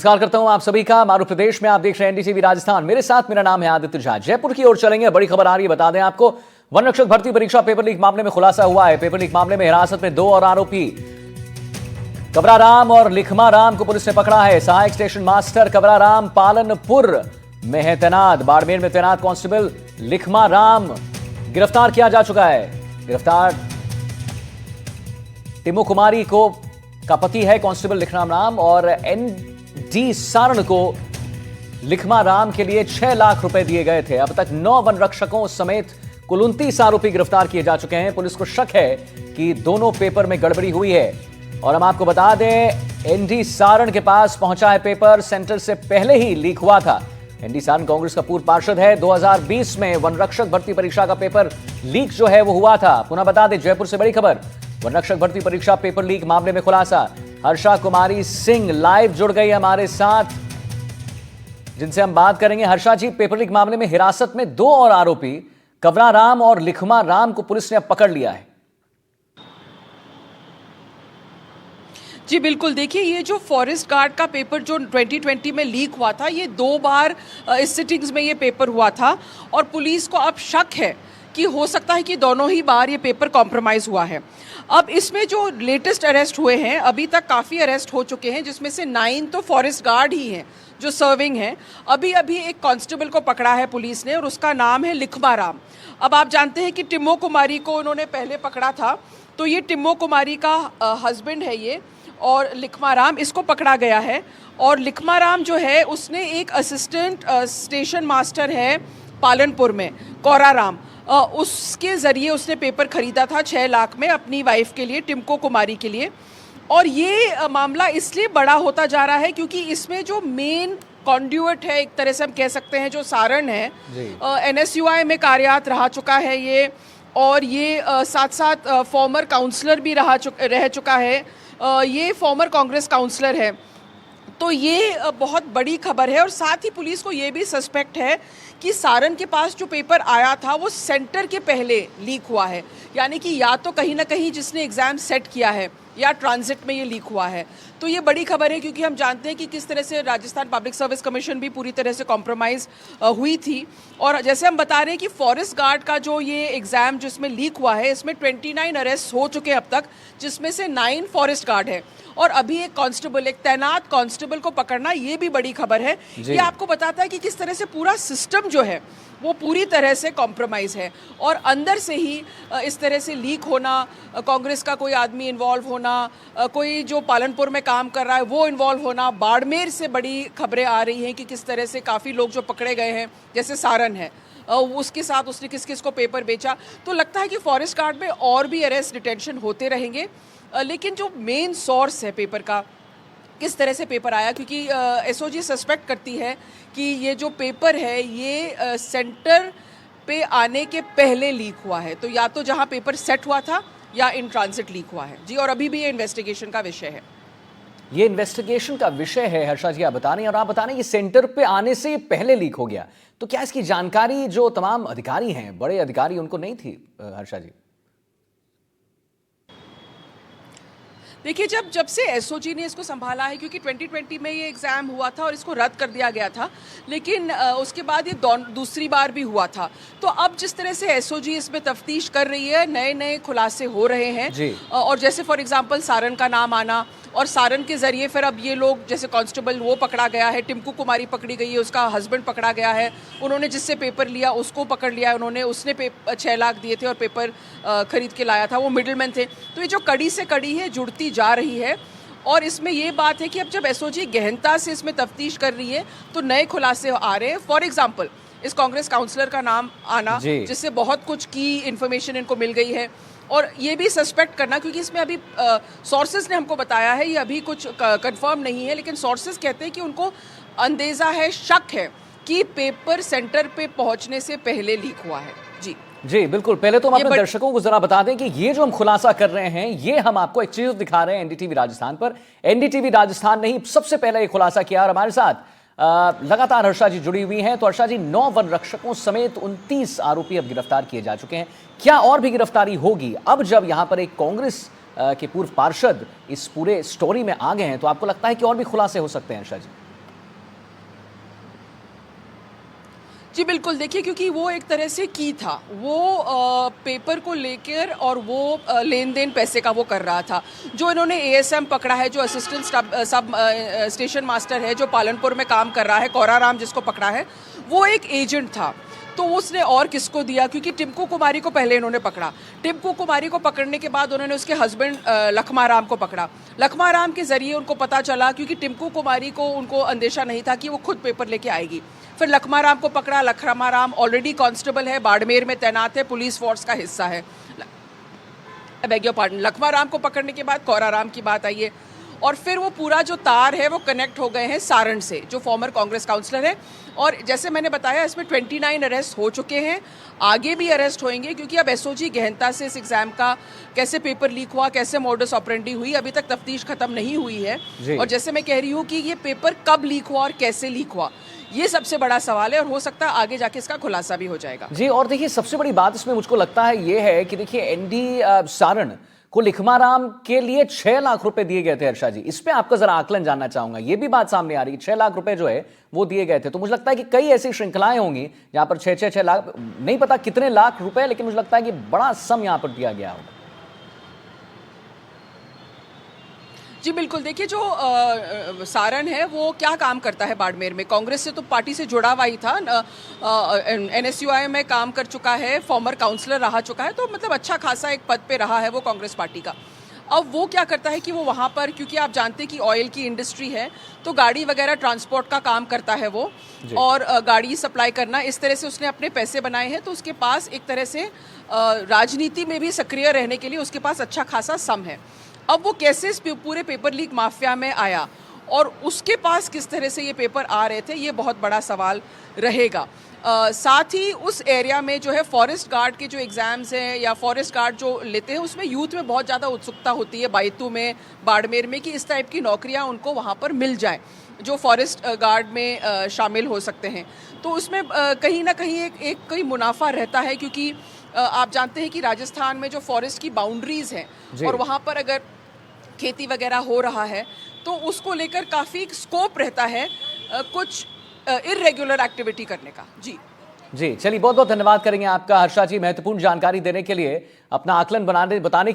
नमस्कार करता हूं आप सभी का। मारू प्रदेश में आप देख रहे हैं एनडीटीवी राजस्थान। मेरे साथ मेरा नाम है आदित्य झा। जयपुर की ओर चलेंगे। बड़ी खबर आ रही है, बता दें आपको। वन रक्षक भर्ती परीक्षा पेपर लीक मामले में खुलासा हुआ है। पेपर लीक मामले में हिरासत में 2 और आरोपी कबराराम और लिखमाराम को पुलिस ने पकड़ा है। सहायक स्टेशन मास्टर कबराराम पालनपुर में है तैनात। बाड़मेर में तैनात कांस्टेबल लिखमाराम गिरफ्तार किया जा चुका है। गिरफ्तार टिमो कुमारी को का पति है कांस्टेबल लिखमाराम और एनडी सारण को लिखमाराम के लिए 6 लाख रुपए दिए गए थे। अब तक 9 वन रक्षकों समेत कुल 29 आरोपी गिरफ्तार किए जा चुके हैं। पुलिस को शक है कि दोनों पेपर में गड़बड़ी हुई है। और हम आपको बता दें, एनडी सारण के पास पहुंचा है पेपर, सेंटर से पहले ही लीक हुआ था। एनडी सारण कांग्रेस का पूर्व पार्षद है। 2020 में वन रक्षक भर्ती परीक्षा का पेपर लीक जो है वो हुआ था। पुनः बता दें, जयपुर से बड़ी खबर। वन रक्षक भर्ती परीक्षा पेपर लीक मामले में खुलासा। हर्षा कुमारी सिंह लाइव जुड़ गई हमारे साथ, जिनसे हम बात करेंगे। हर्षा जी, पेपर लीक मामले में हिरासत में 2 और आरोपी कबराराम और लिखमाराम को पुलिस ने अब पकड़ लिया है। जी बिल्कुल, देखिए ये जो फॉरेस्ट गार्ड का पेपर जो 2020 में लीक हुआ था, ये 2 बार इस सिटिंग्स में ये पेपर हुआ था और पुलिस को अब शक है कि हो सकता है कि दोनों ही बार ये पेपर कॉम्प्रोमाइज़ हुआ है। अब इसमें जो लेटेस्ट अरेस्ट हुए हैं, अभी तक काफ़ी अरेस्ट हो चुके हैं, जिसमें से 9 तो फॉरेस्ट गार्ड ही हैं जो सर्विंग हैं। अभी एक कांस्टेबल को पकड़ा है पुलिस ने और उसका नाम है लिखमाराम। अब आप जानते हैं कि टिमो कुमारी को उन्होंने पहले पकड़ा था, तो ये टिमो कुमारी का हस्बैंड है ये, और लिखमाराम इसको पकड़ा गया है। और लिखमाराम जो है उसने एक असिस्टेंट स्टेशन मास्टर है पालनपुर में, कोराराम, उसके ज़रिए उसने पेपर ख़रीदा था 6 लाख में अपनी वाइफ के लिए, टिमको कुमारी के लिए। और ये मामला इसलिए बड़ा होता जा रहा है क्योंकि इसमें जो मेन कॉन्ड्यूट है, एक तरह से हम कह सकते हैं, जो सारण है, एनएसयूआई में कार्यरत रह चुका है ये, और ये साथ साथ फॉर्मर काउंसलर भी रह चुका है। ये फॉर्मर कांग्रेस काउंसलर है। तो ये बहुत बड़ी खबर है। और साथ ही पुलिस को ये भी सस्पेक्ट है कि सारण के पास जो पेपर आया था वो सेंटर के पहले लीक हुआ है, यानी कि या तो कहीं ना कहीं जिसने एग्ज़ाम सेट किया है या ट्रांजिट में ये लीक हुआ है। तो ये बड़ी खबर है क्योंकि हम जानते हैं कि किस तरह से राजस्थान पब्लिक सर्विस कमीशन भी पूरी तरह से कॉम्प्रोमाइज़ हुई थी। और जैसे हम बता रहे हैं कि फॉरेस्ट गार्ड का जो ये एग्ज़ाम जिसमें लीक हुआ है, इसमें 29 अरेस्ट हो चुके हैं अब तक, जिसमें से 9 फॉरेस्ट गार्ड है। और अभी एक कांस्टेबल, एक तैनात कांस्टेबल को पकड़ना, ये भी बड़ी खबर है। ये आपको बताता है कि किस तरह से पूरा सिस्टम जो है वो पूरी तरह से कॉम्प्रोमाइज़ है और अंदर से ही इस तरह से लीक होना, कांग्रेस का कोई आदमी इन्वॉल्व होना, कोई जो पालनपुर में काम कर रहा है वो इन्वॉल्व होना। बाड़मेर से बड़ी खबरें आ रही हैं कि किस तरह से काफ़ी लोग जो पकड़े गए हैं, जैसे सारण है, उसके साथ उसने किस किस को पेपर बेचा। तो लगता है कि फॉरेस्ट गार्ड में और भी अरेस्ट डिटेंशन होते रहेंगे। लेकिन जो मेन सोर्स है पेपर का, किस तरह से पेपर आया, क्योंकि एसओजी सस्पेक्ट करती है कि ये जो पेपर है ये सेंटर पे आने के पहले लीक हुआ है। तो या तो जहां पेपर सेट हुआ था या इन ट्रांजिट लीक हुआ है जी। और अभी भी ये इन्वेस्टिगेशन का विषय है। ये इन्वेस्टिगेशन का विषय है, हर्षा जी आप बता रही हैं। और आप बता रहे हैं ये सेंटर पे आने से पहले लीक हो गया, तो क्या इसकी जानकारी जो तमाम अधिकारी हैं, बड़े अधिकारी, उनको नहीं थी हर्षा जी? देखिए, जब से एसओजी ने इसको संभाला है, क्योंकि 2020 में ये एग्ज़ाम हुआ था और इसको रद्द कर दिया गया था, लेकिन उसके बाद ये दूसरी बार भी हुआ था। तो अब जिस तरह से एसओजी इसमें तफ्तीश कर रही है, नए नए खुलासे हो रहे हैं। और जैसे फॉर एग्जांपल सारण का नाम आना, और सारण के ज़रिए फिर अब ये लोग, जैसे कांस्टेबल वो पकड़ा गया है, टिमकू कुमारी पकड़ी गई है, उसका हस्बैंड पकड़ा गया है, उन्होंने जिससे पेपर लिया उसको पकड़ लिया उन्होंने, उसने 6 लाख दिए थे और पेपर खरीद के लाया था, वो मिडिलमैन थे। तो ये जो कड़ी से कड़ी है जुड़ती जा रही है। और इसमें ये बात है कि अब जब एसओजी गहनता से इसमें तफ्तीश कर रही है तो नए खुलासे आ रहे हैं। फॉर एग्जाम्पल इस कांग्रेस काउंसलर का नाम आना, जिससे बहुत कुछ की इन्फॉर्मेशन इनको मिल गई है। और ये भी सस्पेक्ट करना, क्योंकि इसमें अभी सोर्सेज ने हमको बताया है, ये अभी कुछ कंफर्म नहीं है, लेकिन सोर्सेज कहते हैं कि उनको अंदेजा है, शक है कि पेपर सेंटर पे पहुंचने से पहले लीक हुआ है। जी बिल्कुल। पहले तो हम अपने दर्शकों को जरा बता दें कि ये जो हम खुलासा कर रहे हैं, ये हम आपको एक चीज दिखा रहे हैं एनडीटीवी राजस्थान पर। एनडीटीवी राजस्थान ने ही सबसे पहले ये खुलासा किया और हमारे साथ लगातार हर्षा जी जुड़ी हुई हैं। तो हर्षा जी, 9 वन रक्षकों समेत 29 आरोपी अब गिरफ्तार किए जा चुके हैं। क्या और भी गिरफ्तारी होगी अब जब यहां पर एक कांग्रेस के पूर्व पार्षद इस पूरे स्टोरी में आ गए हैं? तो आपको लगता है कि और भी खुलासे हो सकते हैं हर्षा जी? जी बिल्कुल, देखिए क्योंकि वो एक तरह से की था, वो पेपर को लेकर और वो लेन-देन पैसे का वो कर रहा था। जो इन्होंने एएसएम पकड़ा है, जो असिस्टेंट सब स्टेशन मास्टर है, जो पालनपुर में काम कर रहा है, कौराराम जिसको पकड़ा है, वो एक एजेंट था। तो उसने और किसको दिया, क्योंकि टिंकू कुमारी को पहले इन्होंने पकड़ा। टिंकू कुमारी को पकड़ने के बाद उन्होंने उसके हस्बैंड लखमाराम को पकड़ा। लखमाराम के ज़रिए उनको पता चला, क्योंकि टिंकू कुमारी को उनको अंदेशा नहीं था कि वो खुद पेपर लेके आएगी। फिर लखमाराम को पकड़ा। लखमाराम ऑलरेडी कांस्टेबल है, बाड़मेर में तैनात है, पुलिस फोर्स का हिस्सा है। Bag your pardon. लखमाराम को पकड़ने के बाद कौराराम की बात आई है, और फिर वो पूरा जो तार है वो कनेक्ट हो गए हैं सारण से, जो फॉर्मर कांग्रेस काउंसलर है। और जैसे मैंने बताया, इसमें 29 अरेस्ट हो चुके हैं, आगे भी अरेस्ट होंगे, क्योंकि अब एसओजी गहनता से इस एग्जाम का कैसे पेपर लीक हुआ, कैसे मोडस ऑपरेंडी हुई, अभी तक तफ्तीश खत्म नहीं हुई है। और जैसे मैं कह रही हूँ कि ये पेपर कब लीक हुआ और कैसे लीक हुआ, ये सबसे बड़ा सवाल है, और हो सकता है आगे जाके इसका खुलासा भी हो जाएगा। जी, और देखिए सबसे बड़ी बात इसमें मुझको लगता है ये है कि देखिए एनडी सारण को लिखमाराम के लिए 6 लाख रुपए दिए गए थे। हर्षा जी, इस पे आपका जरा आकलन जानना चाहूंगा। ये भी बात सामने आ रही है, 6 लाख रुपए जो है वो दिए गए थे। तो मुझे लगता है कि कई ऐसी श्रृंखलाएं होंगी जहां पर 6 लाख, नहीं पता कितने लाख रुपए, लेकिन मुझे लगता है कि बड़ा सम यहां पर दिया गया होगा। जी बिल्कुल, देखिए जो सारण है वो क्या काम करता है बाड़मेर में, कांग्रेस से तो पार्टी से जुड़ा हुआ ही था, एनएसयूआई में काम कर चुका है, फॉर्मर काउंसलर रहा चुका है, तो मतलब अच्छा खासा एक पद पे रहा है वो कांग्रेस पार्टी का। अब वो क्या करता है कि वो वहाँ पर, क्योंकि आप जानते हैं कि ऑयल की इंडस्ट्री है, तो गाड़ी वगैरह ट्रांसपोर्ट का काम करता है वो, और गाड़ी सप्लाई करना, इस तरह से उसने अपने पैसे बनाए हैं। तो उसके पास एक तरह से राजनीति में भी सक्रिय रहने के लिए उसके पास अच्छा खासा सम है। अब वो कैसे इस पूरे पेपर लीक माफिया में आया और उसके पास किस तरह से ये पेपर आ रहे थे, ये बहुत बड़ा सवाल रहेगा। साथ ही उस एरिया में जो है फॉरेस्ट गार्ड के जो एग्ज़ाम्स हैं या फॉरेस्ट गार्ड जो लेते हैं, उसमें यूथ में बहुत ज़्यादा उत्सुकता होती है, बायतू में, बाड़मेर में, कि इस टाइप की नौकरियां उनको वहाँ पर मिल जाए जो फॉरेस्ट गार्ड में शामिल हो सकते हैं। तो उसमें कहीं ना कहीं एक कोई मुनाफा रहता है, क्योंकि आप जानते हैं कि राजस्थान में जो फॉरेस्ट की बाउंड्रीज़ हैं और वहाँ पर अगर खेती वगैरह हो रहा है तो उसको लेकर काफ़ी स्कोप रहता है कुछ इर्रेगुलर एक्टिविटी करने का। जी जी, चलिए बहुत बहुत धन्यवाद करेंगे आपका हर्षा जी, महत्वपूर्ण जानकारी देने के लिए, अपना आकलन बताने